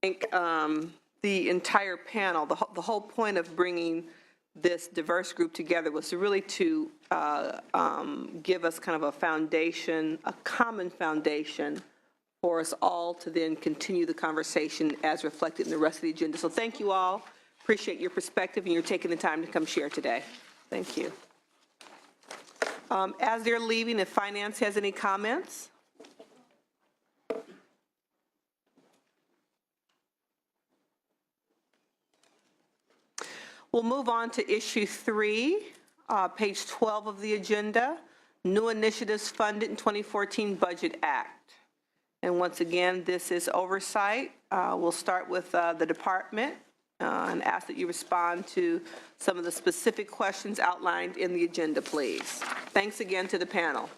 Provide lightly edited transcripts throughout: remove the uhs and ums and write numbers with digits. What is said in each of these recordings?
thank the entire panel. The whole point of bringing this diverse group together was to really to give us kind of a foundation, a common foundation for us all to then continue the conversation as reflected in the rest of the agenda. So thank you all. Appreciate your perspective and you're taking the time to come share today. Thank you. As they're leaving, if Finance has any comments? We'll move on to issue 3, page 12 of the agenda, new initiatives funded in 2014 Budget Act. And once again, this is oversight. We'll start with the department and ask that you respond to some of the specific questions outlined in the agenda, please. Thanks again to the panel.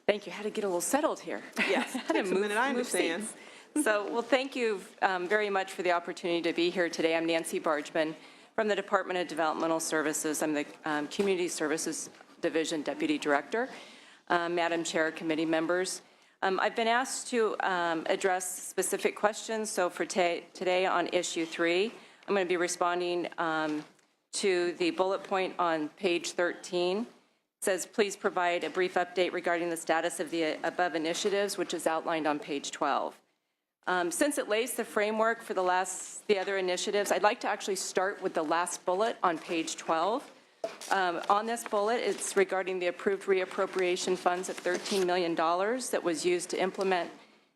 Thank you. Had to get a little settled here. Yes, had to move, I understand. Well, thank you very much for the opportunity to be here today. I'm Nancy Bargman from the Department of Developmental Services. I'm the Community Services Division Deputy Director. Madam Chair, committee members, I've been asked to address specific questions. So for today on issue 3, I'm going to be responding to the bullet point on page 13. It says, please provide a brief update regarding the status of the above initiatives, which is outlined on page 12. Since it lays the framework for the other initiatives, I'd like to actually start with the last bullet on page 12. On this bullet, it's regarding the approved reappropriation funds of $13 million that was used to implement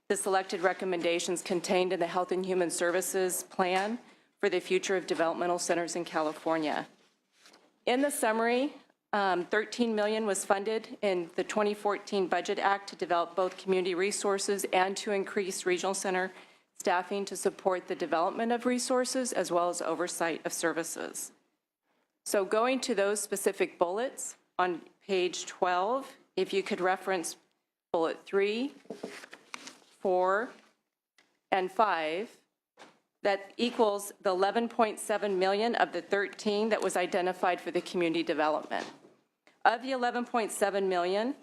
the selected recommendations contained in the Health and Human Services Plan for the Future of Developmental Centers in California. In the summary, $13 million was funded in the 2014 Budget Act to develop both community resources and to increase regional center staffing to support the development of resources as well as oversight of services. So going to those specific bullets on page 12, if you could reference bullet 3, 4, and 5, that equals the 11.7 million of the 13 that was identified for the community development. Of the 11.7 million,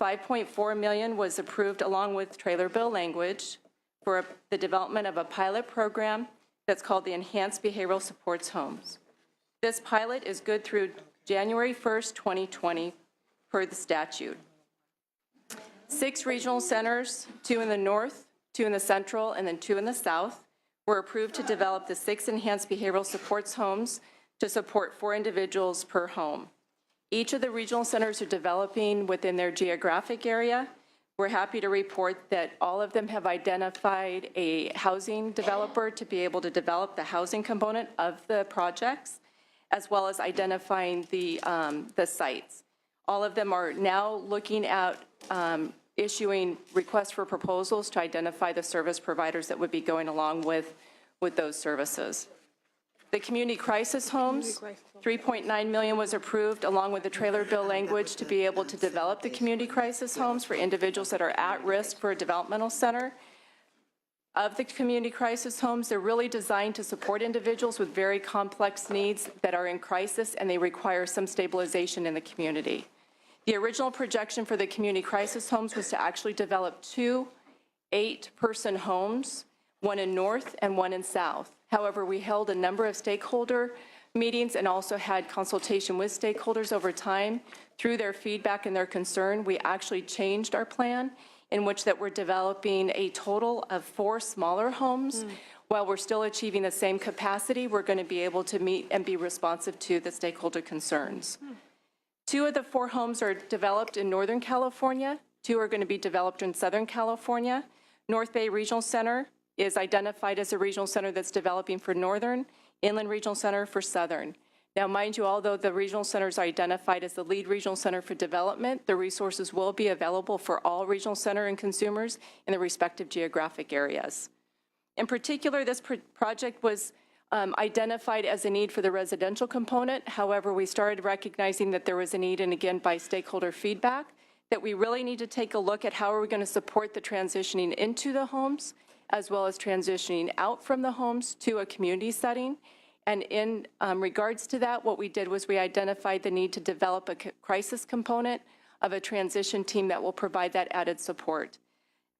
5.4 million was approved along with trailer bill language for the development of a pilot program that's called the Enhanced Behavioral Supports Homes. This pilot is good through January 1st, 2020 per the statute. 6 regional centers, 2 in the north, 2 in the central, and then 2 in the south, were approved to develop the 6 Enhanced Behavioral Supports Homes to support 4 individuals per home. Each of the regional centers are developing within their geographic area. We're happy to report that all of them have identified a housing developer to be able to develop the housing component of the projects, as well as identifying the sites. All of them are now looking at issuing requests for proposals to identify the service providers that would be going along with those services. The community crisis homes, 3.9 million was approved along with the trailer bill language to be able to develop the community crisis homes for individuals that are at risk for a developmental center. Of the community crisis homes, they're really designed to support individuals with very complex needs that are in crisis and they require some stabilization in the community. The original projection for the community crisis homes was to actually develop 2 8-person homes, one in north and one in south. However, we held a number of stakeholder meetings and also had consultation with stakeholders over time. Through their feedback and their concern, we actually changed our plan in which that we're developing a total of 4 smaller homes. While we're still achieving the same capacity, we're going to be able to meet and be responsive to the stakeholder concerns. 2 of the 4 homes are developed in Northern California. 2 are going to be developed in Southern California. North Bay Regional Center is identified as a regional center that's developing for Northern, Inland Regional Center for Southern. Now, mind you, although the regional centers are identified as the lead regional center for development, the resources will be available for all regional center and consumers in the respective geographic areas. In particular, this project was identified as a need for the residential component. However, we started recognizing that there was a need, and again, by stakeholder feedback, that we really need to take a look at how are we going to support the transitioning into the homes, as well as transitioning out from the homes to a community setting. And in regards to that, what we did was we identified the need to develop a crisis component of a transition team that will provide that added support.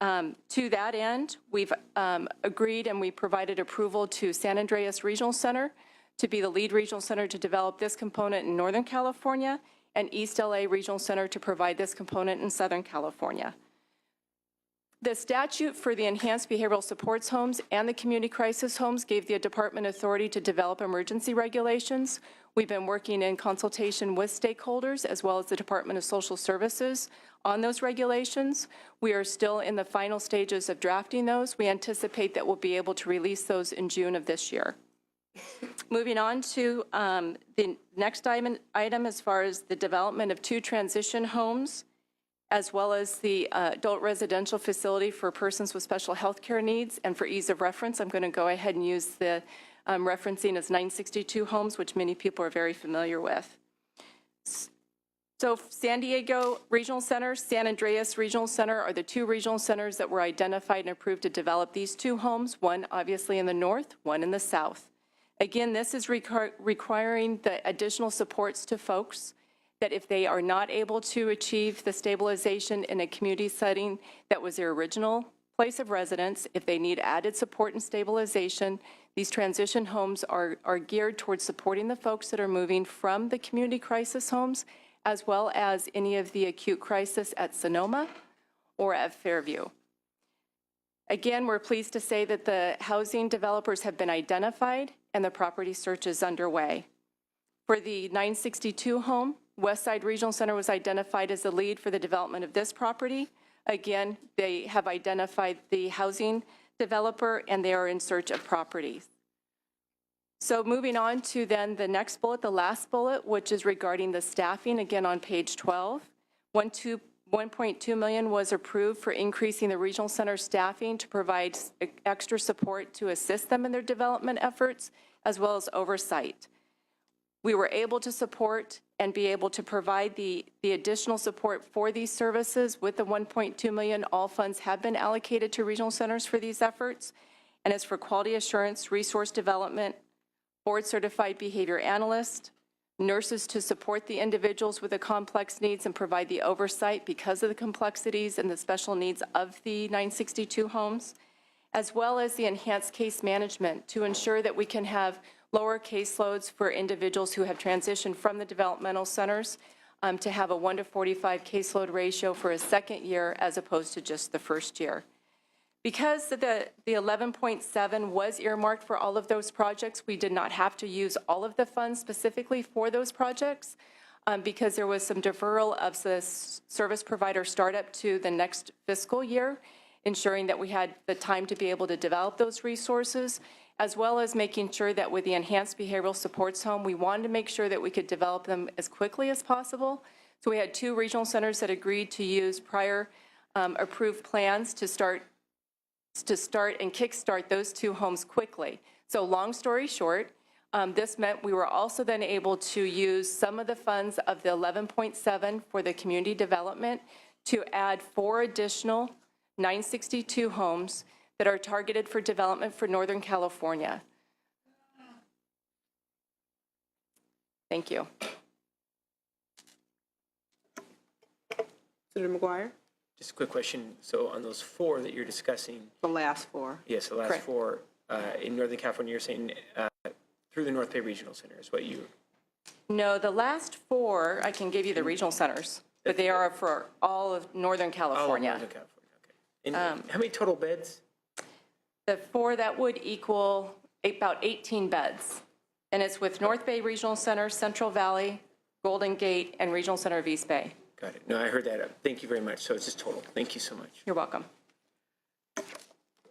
To that end, we've agreed and we provided approval to San Andreas Regional Center to be the lead regional center to develop this component in Northern California, and East LA Regional Center to provide this component in Southern California. The statute for the Enhanced Behavioral Supports Homes and the Community Crisis Homes gave the department authority to develop emergency regulations. We've been working in consultation with stakeholders as well as the Department of Social Services on those regulations. We are still in the final stages of drafting those. We anticipate that we'll be able to release those in June of this year. Moving on to the next item as far as the development of 2 transition homes, as well as the adult residential facility for persons with special health care needs. And for ease of reference, I'm going to go ahead and use the referencing as 962 homes, which many people are very familiar with. So San Diego Regional Center, San Andreas Regional Center are the 2 regional centers that were identified and approved to develop these 2 homes, one obviously in the north, one in the south. Again, this is requiring the additional supports to folks that if they are not able to achieve the stabilization in a community setting that was their original place of residence, if they need added support and stabilization, these transition homes are geared towards supporting the folks that are moving from the community crisis homes, as well as any of the acute crisis at Sonoma or at Fairview. Again, we're pleased to say that the housing developers have been identified and the property search is underway. For the 962 home, Westside Regional Center was identified as the lead for the development of this property. Again, they have identified the housing developer and they are in search of properties. So moving on to then the next bullet, the last bullet, which is regarding the staffing, again on page 12. 1.2 million was approved for increasing the regional center staffing to provide extra support to assist them in their development efforts, as well as oversight. We were able to support and be able to provide the additional support for these services with the 1.2 million. All funds have been allocated to regional centers for these efforts. And as for quality assurance, resource development, board certified behavior analyst, nurses to support the individuals with the complex needs and provide the oversight because of the complexities and the special needs of the 962 homes, as well as the enhanced case management to ensure that we can have lower caseloads for individuals who have transitioned from the developmental centers to have a 1:45 caseload ratio for a second year as opposed to just the first year. Because the 11.7 was earmarked for all of those projects, we did not have to use all of the funds specifically for those projects because there was some deferral of the service provider startup to the next fiscal year, ensuring that we had the time to be able to develop those resources, as well as making sure that with the Enhanced Behavioral Supports Home, we wanted to make sure that we could develop them as quickly as possible. So we had 2 regional centers that agreed to use prior approved plans to start and kickstart those 2 homes quickly. So long story short, this meant we were also then able to use some of the funds of the 11.7 for the community development to add 4 additional 962 homes that are targeted for development for Northern California. Thank you. Senator McGuire? Just a quick question. So on those 4 that you're discussing, The last 4. yes, the last Correct. 4 in Northern California, you're saying through the North Bay Regional Center is what you? No, the last 4, I can give you the regional centers, but they are for all of Northern California. Oh, Northern California, okay. And how many total beds? The 4, that would equal about 18 beds. And it's with North Bay Regional Center, Central Valley, Golden Gate, and Regional Center of East Bay. Got it. No, I heard that. Thank you very much. So it's just total. Thank you so much. You're welcome.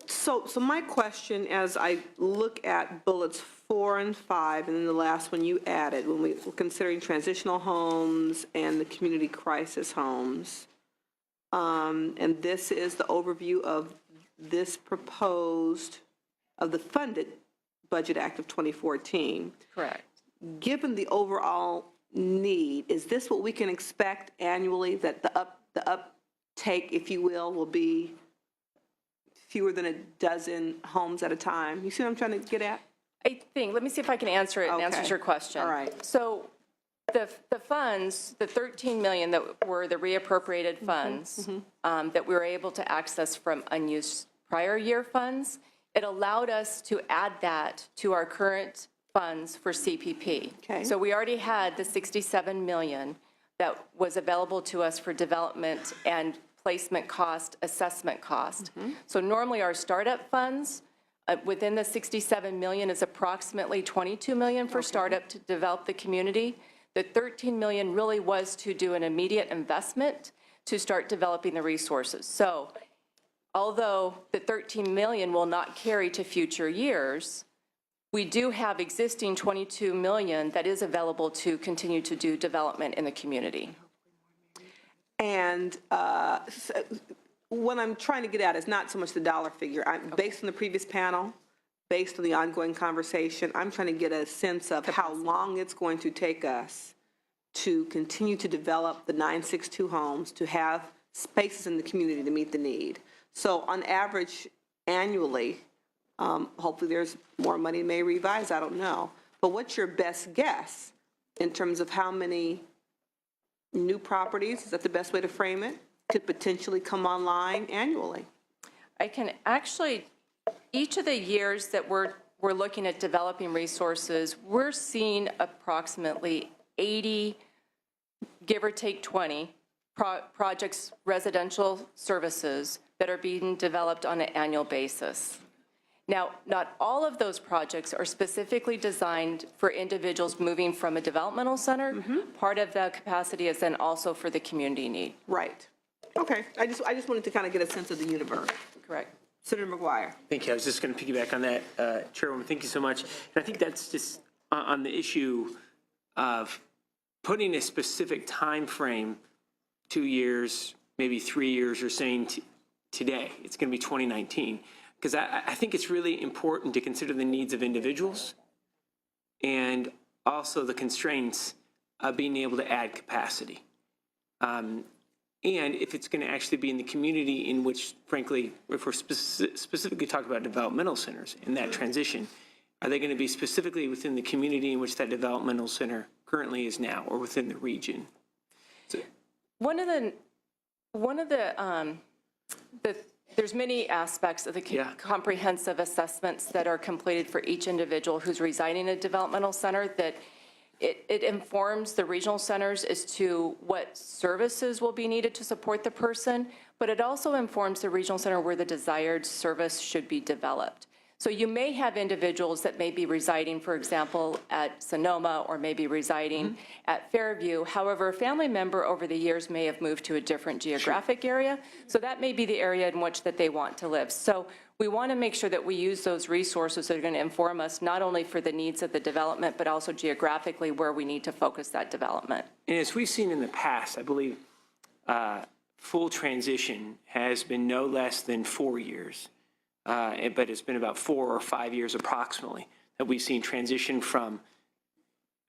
So my question, as I look at bullets 4 and 5, and then the last one you added, when we were considering transitional homes and the community crisis homes, and this is the overview of this proposed, of the funded Budget Act of 2014. Correct. Given the overall need, is this what we can expect annually, that the uptake, if you will be fewer than a dozen homes at a time. You see what I'm trying to get at? I think, let me see if I can answer it and Okay. answers your question. All right. So the funds, the 13 million that were the reappropriated funds that we were able to access from unused prior year funds, it allowed us to add that to our current funds for CPP. Okay. So we already had the 67 million that was available to us for development and placement cost, assessment cost. So normally our startup funds within the 67 million is approximately 22 million for startup to develop the community. The 13 million really was to do an immediate investment to start developing the resources. So although the 13 million will not carry to future years, we do have existing 22 million that is available to continue to do development in the community. And so what I'm trying to get at is not so much the dollar figure. Based on the previous panel, based on the ongoing conversation, I'm trying to get a sense of how long it's going to take us to continue to develop the 962 homes, to have spaces in the community to meet the need. So on average, annually, hopefully there's more money, may revise, I don't know. But what's your best guess in terms of how many new properties, is that the best way to frame it, could potentially come online annually? I can actually, each of the years that we're looking at developing resources, we're seeing approximately 80, give or take 20, projects, residential services that are being developed on an annual basis. Now, not all of those projects are specifically designed for individuals moving from a developmental center. Part of the capacity is then also for the community need. Right. Okay. I just wanted to kind of get a sense of the universe. Correct. Senator McGuire. Thank you. I was just going to piggyback on that, Chairwoman. Thank you so much. And I think that's just on the issue of putting a specific time frame, 2 years, maybe 3 years, or saying today, it's going to be 2019. Because I think it's really important to consider the needs of individuals and also the constraints of being able to add capacity. And if it's going to actually be in the community in which, frankly, if we're specifically talking about developmental centers in that transition, are they going to be specifically within the community in which that developmental center currently is now, or within the region? So, there's many aspects of the comprehensive assessments that are completed for each individual who's residing in a developmental center, that it informs the regional centers as to what services will be needed to support the person, but it also informs the regional center where the desired service should be developed. So you may have individuals that may be residing, for example, at Sonoma, or maybe residing at Fairview. However, a family member over the years may have moved to a different geographic area. So that may be the area in which that they want to live. So we want to make sure that we use those resources that are going to inform us not only for the needs of the development, but also geographically where we need to focus that development. And as we've seen in the past, I believe full transition has been no less than 4 years. But it's been about 4 or 5 years approximately that we've seen transition from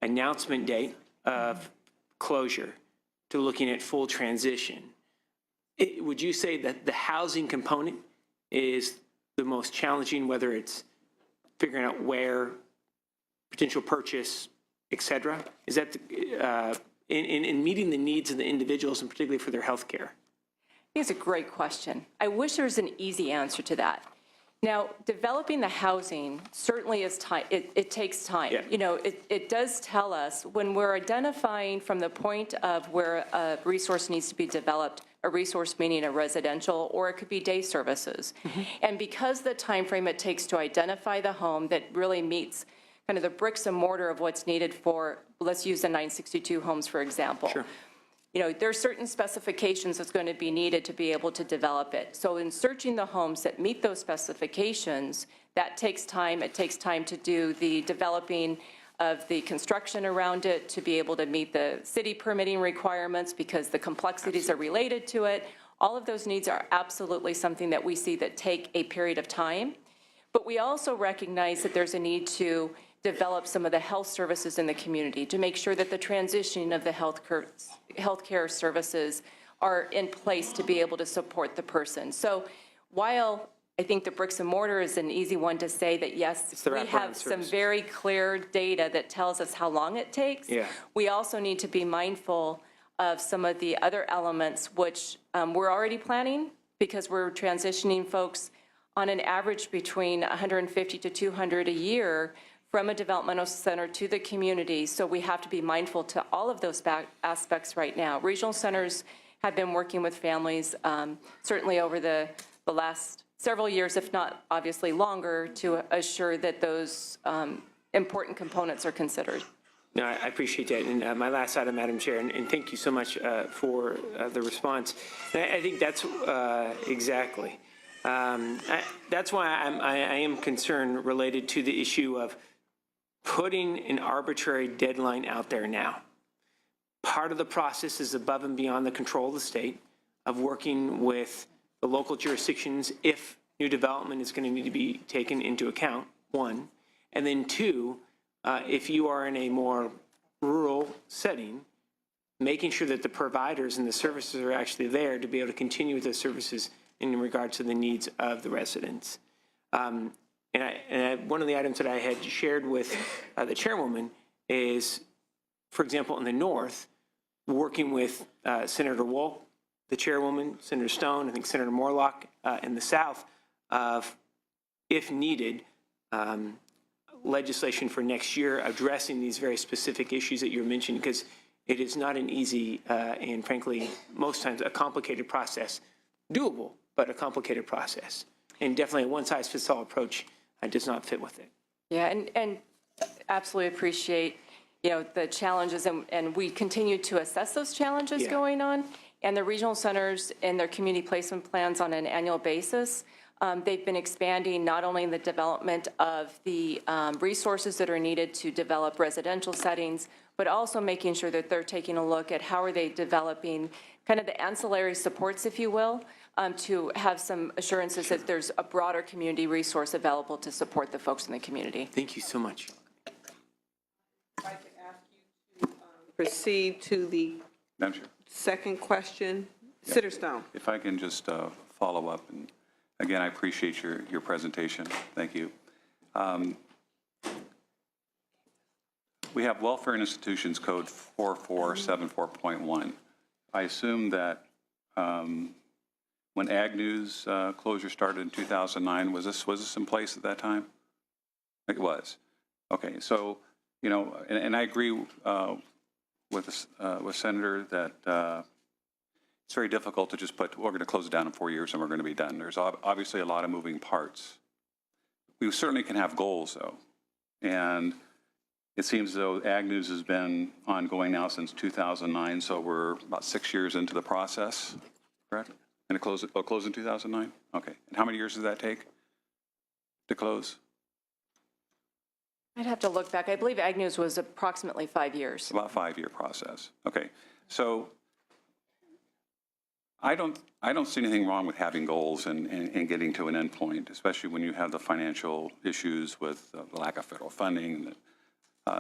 announcement date of closure to looking at full transition. Would you say that the housing component is the most challenging, whether it's figuring out where, potential purchase, et cetera? Is that in meeting the needs of the individuals, and particularly for their health care? I think it's a great question. I wish there was an easy answer to that. Now, developing the housing certainly is time. It takes time. Yeah. You know, it does tell us when we're identifying from the point of where a resource needs to be developed, a resource meaning a residential, or it could be day services. And because the time frame it takes to identify the home that really meets kind of the bricks and mortar of what's needed for, let's use the 962 homes, for example. Sure. You know, there are certain specifications that's going to be needed to be able to develop it. So in searching the homes that meet those specifications, that takes time. It takes time to do the developing of the construction around it, to be able to meet the city permitting requirements because the complexities are related to it. All of those needs are absolutely something that we see that take a period of time. But we also recognize that there's a need to develop some of the health services in the community to make sure that the transition of the healthcare services are in place to be able to support the person. So while I think the bricks and mortar is an easy one to say that, yes, the we wraparound have some services. very clear data that tells us how long it takes. Yeah. We also need to be mindful of some of the other elements, which we're already planning, because we're transitioning folks on an average between 150 to 200 a year from a developmental center to the community. So we have to be mindful to all of those aspects right now. Regional centers have been working with families certainly over the last several years, if not obviously longer, to assure that those important components are considered. No, I appreciate that. And my last item, Madam Chair, and thank you so much for the response. And I think that's exactly. That's why I am concerned related to the issue of putting an arbitrary deadline out there now. Part of the process is above and beyond the control of the state, of working with the local jurisdictions if new development is going to need to be taken into account, one. And then two, if you are in a more rural setting, making sure that the providers and the services are actually there to be able to continue with those services in regard to the needs of the residents. One of the items that I had shared with the chairwoman is, for example, in the north, working with Senator Wolk, the chairwoman, Senator Stone, I think Senator Morlock in the south, of, if needed, legislation for next year addressing these very specific issues that you're mentioning, because it is not an easy and frankly, most times a complicated process. Doable, but a complicated process. And definitely a one-size-fits-all approach does not fit with it. Yeah, and absolutely appreciate, the challenges, and we continue to assess those challenges going on. And the regional centers and their community placement plans on an annual basis, they've been expanding not only in the development of the resources that are needed to develop residential settings, but also making sure that they're taking a look at how are they developing kind of the ancillary supports, if you will, to have some assurances that there's a broader community resource available to support the folks in the community. Thank you so much. I'd like to ask you to proceed to the Madam Chair, second question. Senator Stone. if I can just follow up, and again, I appreciate your presentation. Thank you. We have Welfare and Institutions Code 4474.1. I assume that when Ag News closure started in 2009, was this in place at that time? It was. Okay, so, and I agree with Senator that it's very difficult to just put, we're going to close it down in 4 years and we're going to be done. There's obviously a lot of moving parts. We certainly can have goals, though. And it seems as though Ag News has been ongoing now since 2009, so we're about 6 years into the process, correct? And it closed in 2009? Okay. And how many years does that take to close? I'd have to look back. I believe Ag News was approximately 5 years. About a 5-year process. Okay. So I don't see anything wrong with having goals and getting to an end point, especially when you have the financial issues with the lack of federal funding,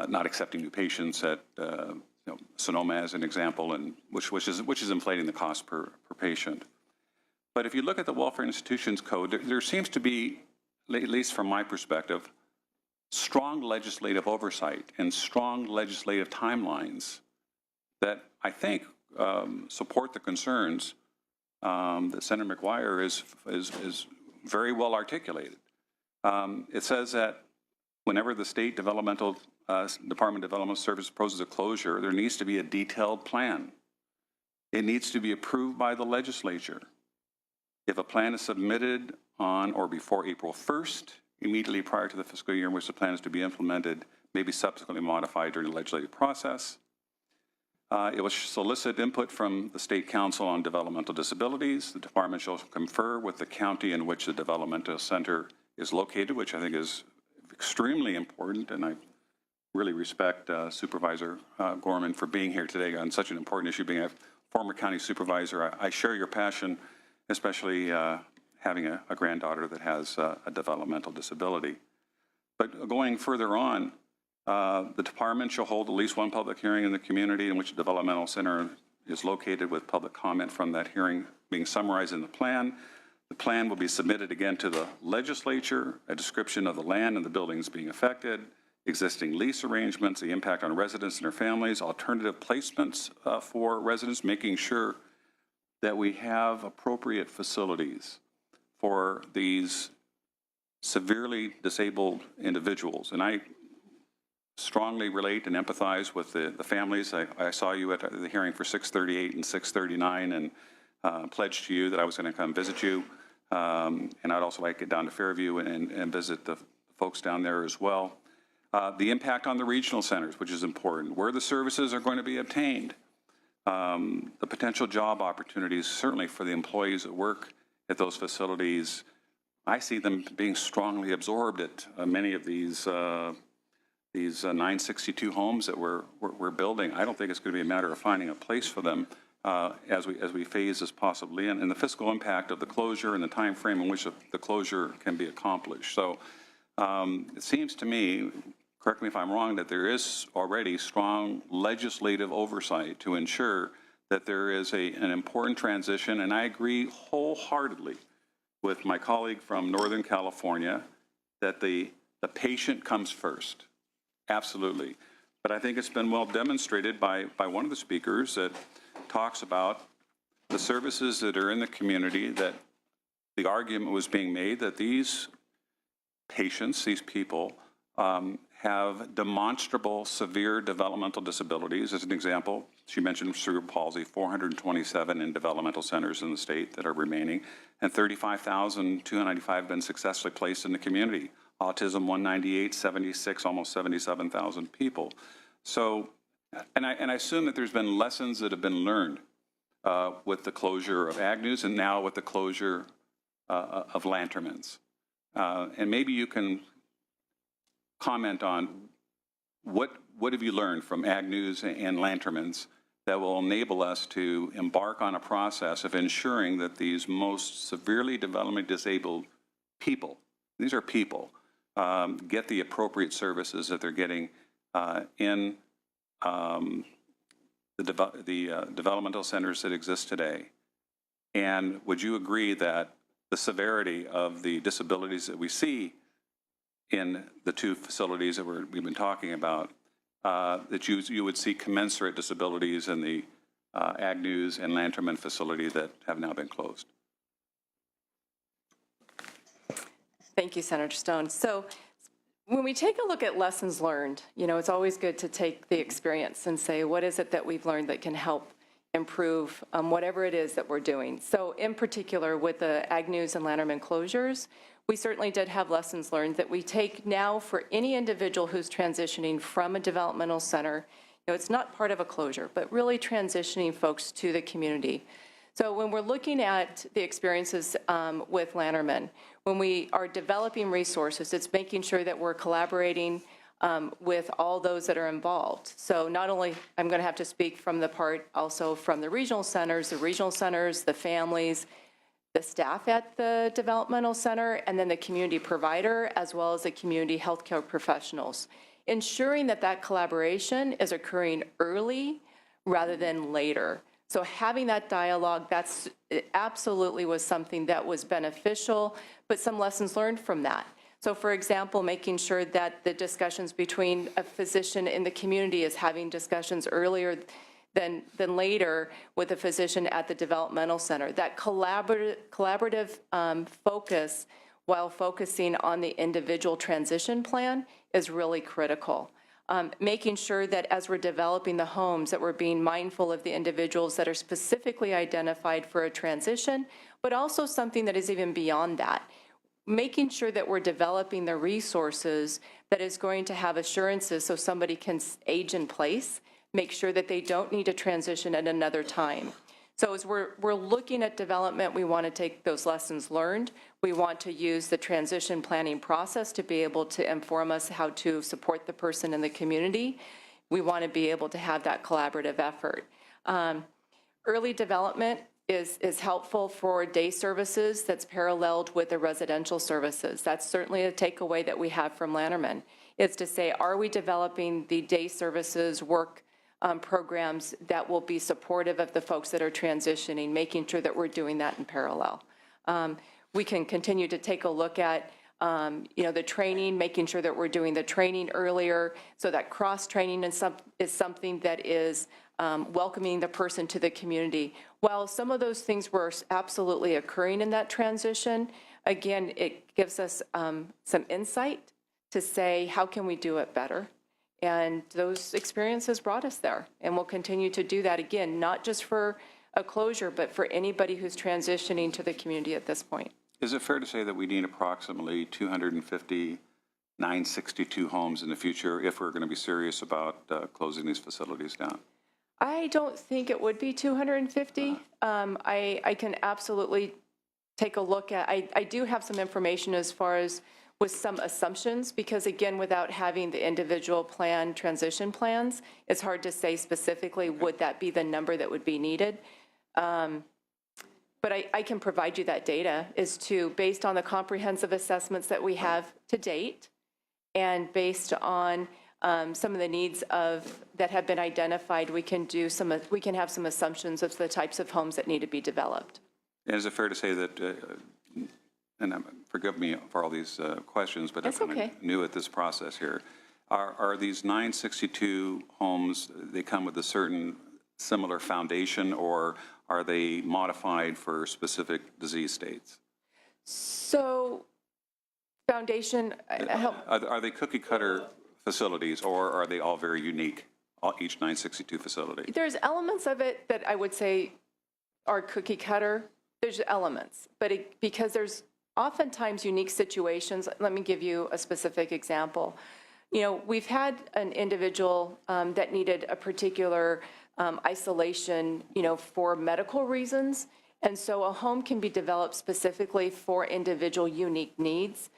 not accepting new patients at Sonoma as an example, and which is inflating the cost per patient. But if you look at the Welfare Institutions Code, there seems to be, at least from my perspective, strong legislative oversight and strong legislative timelines that I think support the concerns that Senator McGuire is very well articulated. It says that whenever the state Department of Developmental Services proposes a closure, there needs to be a detailed plan. It needs to be approved by the legislature. If a plan is submitted on or before April 1st, immediately prior to the fiscal year in which the plan is to be implemented, may be subsequently modified during the legislative process. It will solicit input from the State Council on Developmental Disabilities. The department shall confer with the county in which the developmental center is located, which I think is extremely important, and I really respect Supervisor Gorman for being here today on such an important issue. Being a former county supervisor, I share your passion, especially having a granddaughter that has a developmental disability. But going further on, the department shall hold at least one public hearing in the community in which the developmental center is located with public comment from that hearing being summarized in the plan. The plan will be submitted again to the legislature, a description of the land and the buildings being affected, existing lease arrangements, the impact on residents and their families, alternative placements for residents, making sure that we have appropriate facilities for these severely disabled individuals. And I strongly relate and empathize with the families. I saw you at the hearing for 638 and 639 and pledged to you that I was going to come visit you. And I'd also like to get down to Fairview and visit the folks down there as well. The impact on the regional centers, which is important, where the services are going to be obtained, the potential job opportunities, certainly for the employees that work at those facilities. I see them being strongly absorbed at many of these 962 homes that we're building. I don't think it's going to be a matter of finding a place for them as we phase this possibly in, and the fiscal impact of the closure and the time frame in which the closure can be accomplished. So it seems to me, correct me if I'm wrong, that there is already strong legislative oversight to ensure that there is an important transition, and I agree wholeheartedly with my colleague from Northern California that the patient comes first. Absolutely. But I think it's been well demonstrated by one of the speakers that talks about the services that are in the community, that the argument was being made that these patients, these people, have demonstrable severe developmental disabilities. As an example, she mentioned cerebral palsy, 427 in developmental centers in the state that are remaining, and 35,295 have been successfully placed in the community. Autism, 198, 76, almost 77,000 people. So, and I assume that there's been lessons that have been learned with the closure of Agnews and now with the closure of Lanterman's. And maybe you can comment on what have you learned from Agnews and Lanterman's that will enable us to embark on a process of ensuring that these most severely developmentally disabled people, these are people, get the appropriate services that they're getting in the developmental centers that exist today. And would you agree that the severity of the disabilities that we see in the two facilities that we've been talking about, that you would see commensurate disabilities in the Agnews and Lanterman facility that have now been closed? Thank you, Senator Stone. So when we take a look at lessons learned, you know, it's always good to take the experience and say, what is it that we've learned that can help improve whatever it is that we're doing? So in particular, with the Agnews and Lanterman closures, we certainly did have lessons learned that we take now for any individual who's transitioning from a developmental center. You know, it's not part of a closure, but really transitioning folks to the community. So when we're looking at the experiences with Lanterman, when we are developing resources, it's making sure that we're collaborating with all those that are involved. So not only, I'm going to have to speak from the part also from the regional centers, the families, the staff at the developmental center, and then the community provider, as well as the community healthcare professionals. Ensuring that that collaboration is occurring early rather than later. So having that dialogue, that's absolutely was something that was beneficial, but some lessons learned from that. So for example, making sure that the discussions between a physician in the community is having discussions earlier than later with a physician at the developmental center. That collaborative focus while focusing on the individual transition plan is really critical. Making sure that as we're developing the homes that we're being mindful of the individuals that are specifically identified for a transition, but also something that is even beyond that. Making sure that we're developing the resources that is going to have assurances so somebody can age in place, make sure that they don't need to transition at another time. So as we're looking at development, we want to take those lessons learned. We want to use the transition planning process to be able to inform us how to support the person in the community. We want to be able to have that collaborative effort. Early development is helpful for day services that's paralleled with the residential services. That's certainly a takeaway that we have from Lanterman, is to say, are we developing the day services work programs that will be supportive of the folks that are transitioning, making sure that we're doing that in parallel. We can continue to take a look at the training, making sure that we're doing the training earlier, so that cross-training is something that is welcoming the person to the community. While some of those things were absolutely occurring in that transition, again, it gives us some insight to say, how can we do it better? And those experiences brought us there, and we'll continue to do that, again, not just for a closure, but for anybody who's transitioning to the community at this point. Is it fair to say that we need approximately 250 962 homes in the future if we're going to be serious about closing these facilities down? I don't think it would be 250. I can absolutely take a look at, I do have some information as far as with some assumptions, because again, without having the individual plan, transition plans, it's hard to say specifically, would that be the number that would be needed? But I can provide you that data based on the comprehensive assessments that we have to date, and based on some of the needs that have been identified, we can have some assumptions of the types of homes that need to be developed. And is it fair to say that, and forgive me for all these questions, but I'm kind of new at this process here. Are these 962 homes, they come with a certain similar foundation, or are they modified for specific disease states? So, foundation, Are they cookie cutter facilities, or are they all very unique, each 962 facility? there's elements of it that I would say are cookie cutter. There's elements, but because there's oftentimes unique situations. Let me give you a specific example. We've had an individual that needed a particular isolation, for medical reasons. And so a home can be developed specifically for individual unique needs.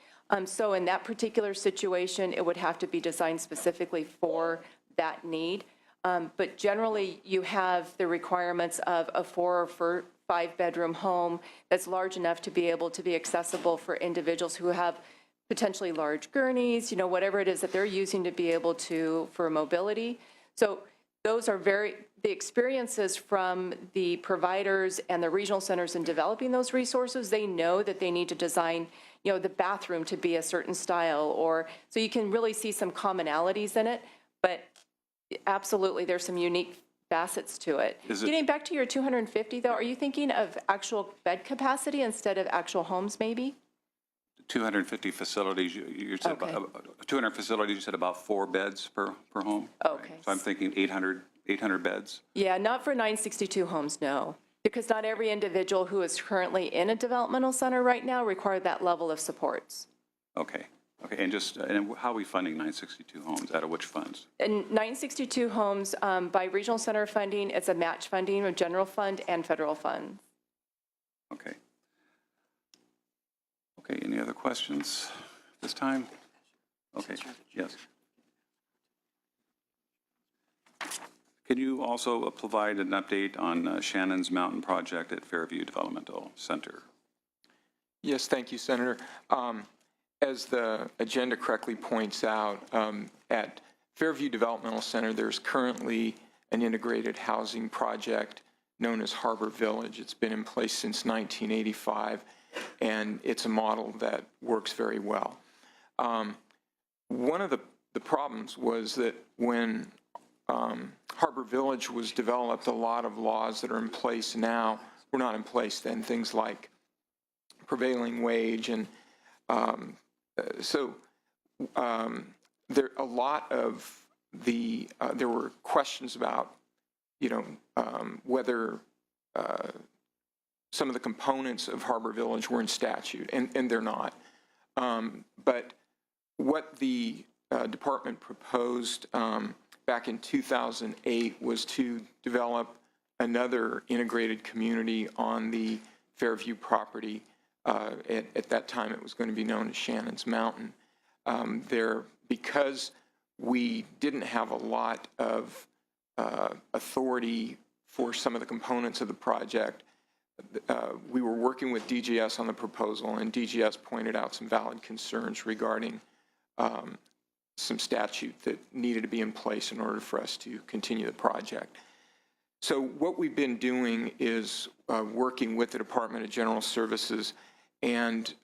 So in that particular situation, it would have to be designed specifically for that need. But generally, you have the requirements of a 4 or 5 bedroom home that's large enough to be able to be accessible for individuals who have potentially large gurneys, whatever it is that they're using to be able to, for mobility. So those are the experiences from the providers and the regional centers in developing those resources. They know that they need to design, the bathroom to be a certain style, so you can really see some commonalities in it, but absolutely there's some unique facets to it. Getting back to your 250 though, are you thinking of actual bed capacity instead of actual homes maybe? 250 facilities, you said Okay. 200 facilities, you said about 4 beds per home? Okay. Right? So I'm thinking 800 beds? Yeah, not for 962 homes, no. Because not every individual who is currently in a developmental center right now require that level of supports. Okay. Okay, and how are we funding 962 homes? Out of which funds? And 962 homes by regional center funding, it's a match funding of general fund and federal funds. Okay. Okay, any other questions this time? Okay, yes. Can you also provide an update on Shannon's Mountain project at Fairview Developmental Center? Yes, thank you, Senator. As the agenda correctly points out, at Fairview Developmental Center, there's currently an integrated housing project known as Harbor Village. It's been in place since 1985, and it's a model that works very well. One of the problems was that when Harbor Village was developed, a lot of laws that are in place now were not in place then, things like prevailing wage, and there were questions about, whether some of the components of Harbor Village were in statute, and they're not. But what the department proposed back in 2008 was to develop another integrated community on the Fairview property. At that time, it was going to be known as Shannon's Mountain. Because we didn't have a lot of authority for some of the components of the project, we were working with DGS on the proposal, and DGS pointed out some valid concerns regarding some statute that needed to be in place in order for us to continue the project. So what we've been doing is working with the Department of General Services, and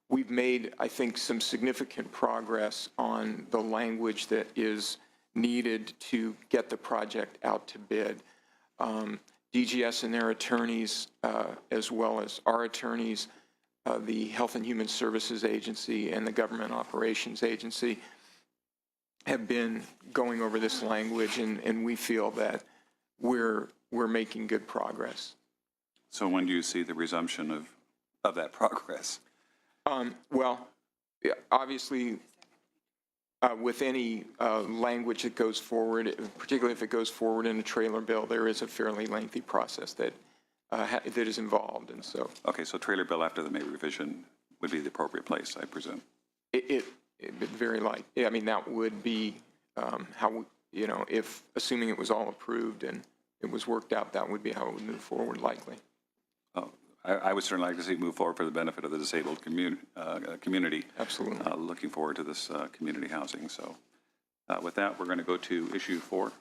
we've made, I think, some significant progress on the language that is needed to get the project out to bid. DGS and their attorneys, as well as our attorneys, the Health and Human Services Agency and the Government Operations Agency have been going over this language, and we feel that we're making good progress. So when do you see the resumption of that progress? Well, yeah, obviously, with any language that goes forward, particularly if it goes forward in a trailer bill, there is a fairly lengthy process that is involved, and so. Okay, so trailer bill after the May revision would be the appropriate place, I presume. It very light. I mean, that would be how, if, assuming it was all approved and it was worked out, that would be how it would move forward, likely. Oh, I would certainly like to see it move forward for the benefit of the disabled community. Absolutely. Looking forward to this community housing. So with that, we're going to go to issue 4.